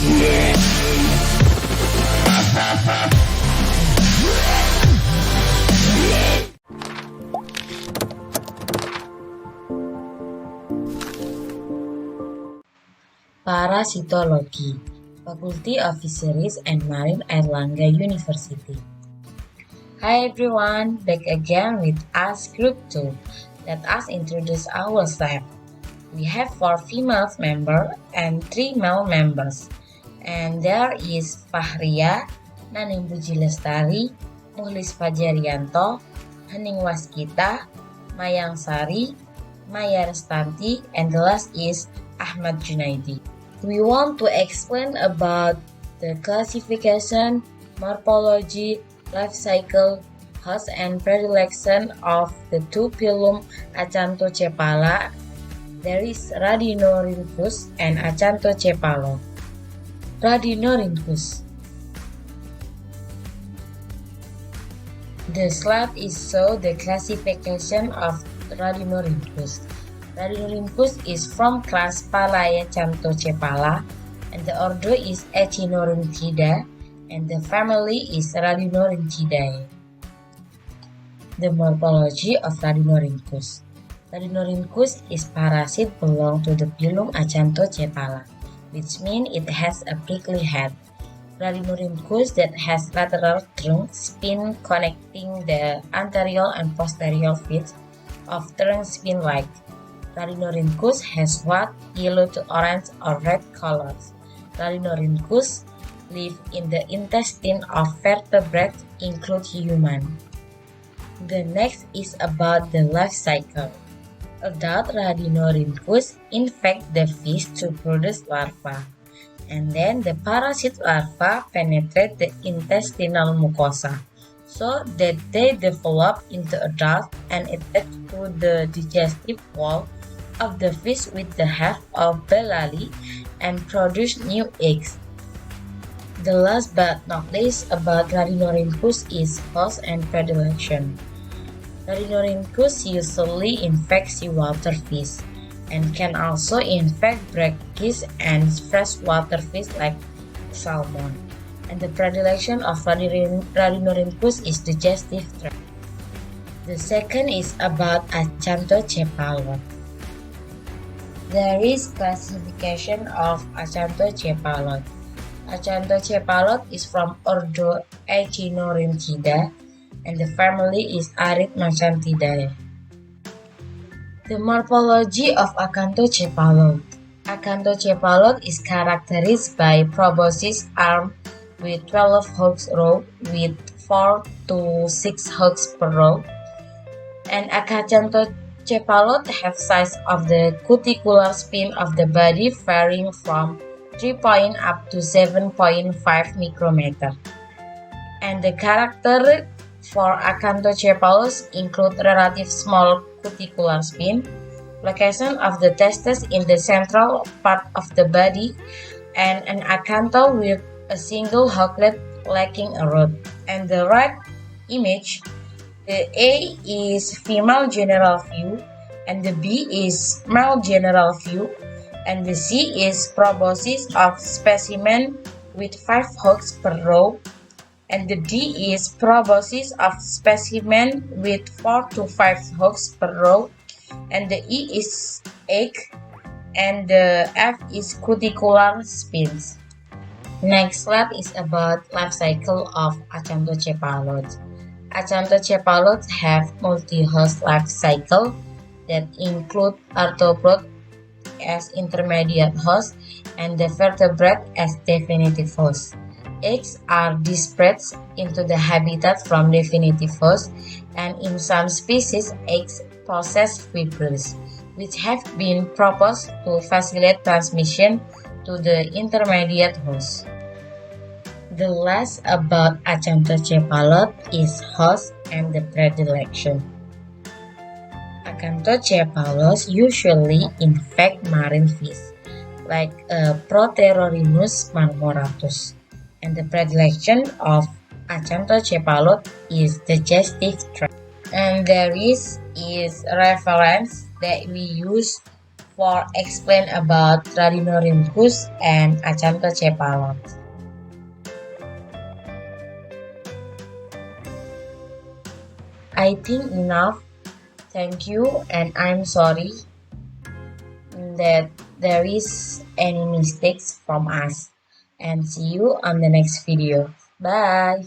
Parasitology, Faculty of Fisheries and Marine Airlangga University. Hi everyone, back again with us Group 2. Let us introduce ourselves. We have 4 female members and 3 male members. And there is Fahria, Naning Puji Lestari, Muhlis Fajarianto, Hening Waskita, Mayang Sari, Maya Restanti, and the last is Ahmad Junaidi. We want to explain about the classification, morphology, life cycle, host and predilection of the 2 phylum Acanthocephala. There is Radinorhynchus and Acanthocephalus. Radinorhynchus. The slide is show the classification of Radinorhynchus. Radinorhynchus is from class Palaeacanthocephala, and the order is Echinorynthidae, and the family is Radinorhynchidae. The morphology of Radinorhynchus. Radinorhynchus is parasite belong to the phylum Acanthocephala, which means it has a prickly head. Radinorhynchus that has lateral trunk spine connecting the anterior and posterior feet of trunk spine-like. Radinorhynchus has white, yellow to orange or red colors. Radinorhynchus live in the intestine of vertebrates, include human. The next is about the life cycle. Adult Radinorhynchus infect the fish to produce larvae, and then the parasite larvae penetrate the intestinal mucosa, so that they develop into adults and attach to the digestive wall of the fish with the help of belali and produce new eggs. The last but not least about Radinorhynchus is host and predilection. Radinorhynchus usually infect seawater fish and can also infect brackish and freshwater fish like salmon. And the predilection of Radinorhynchus is digestive tract. The second is about Acanthocephalus. There is classification of Acanthocephalus. Acanthocephalus is from ordo Echinorynthidae, and the family is Arithmacanthidae. The morphology of Acanthocephalus. Acanthocephalus is characterized by proboscis arm with 12 hooks row with 4 to 6 hooks per row, and Acanthocephalus have size of the cuticular spine of the body varying from 3 up to 7.5 micrometer. And the character for Acanthocephalus include relative small cuticular spine, location of the testes in the central part of the body, and an acantho with a single hooklet lacking a root. And the right image, the A is female general view, and the B is male general view, and the C is proboscis of specimen with 5 hooks per row, and the D is proboscis of specimen with 4 to 5 hooks per row, and the E is egg, and the F is cuticular spines. Next slide is about life cycle of Acanthocephalus. Acanthocephalus have multi-host life cycle that include arthropod as intermediate host and the vertebrate as definitive host. Eggs are dispersed into the habitat from definitive host, and in some species eggs possess fibrils, which have been proposed to facilitate transmission to the intermediate host. The last about Acanthocephalus is host and the predilection. Acanthocephalus usually infect marine fish like Proterorinus marmoratus, and the predilection of Acanthocephalus is digestive tract. And there is reference that we use for explain about Radinorhynchus and Acanthocephala. I think enough. Thank you, and I'm sorry that there is any mistakes from us. And see you on the next video. Bye.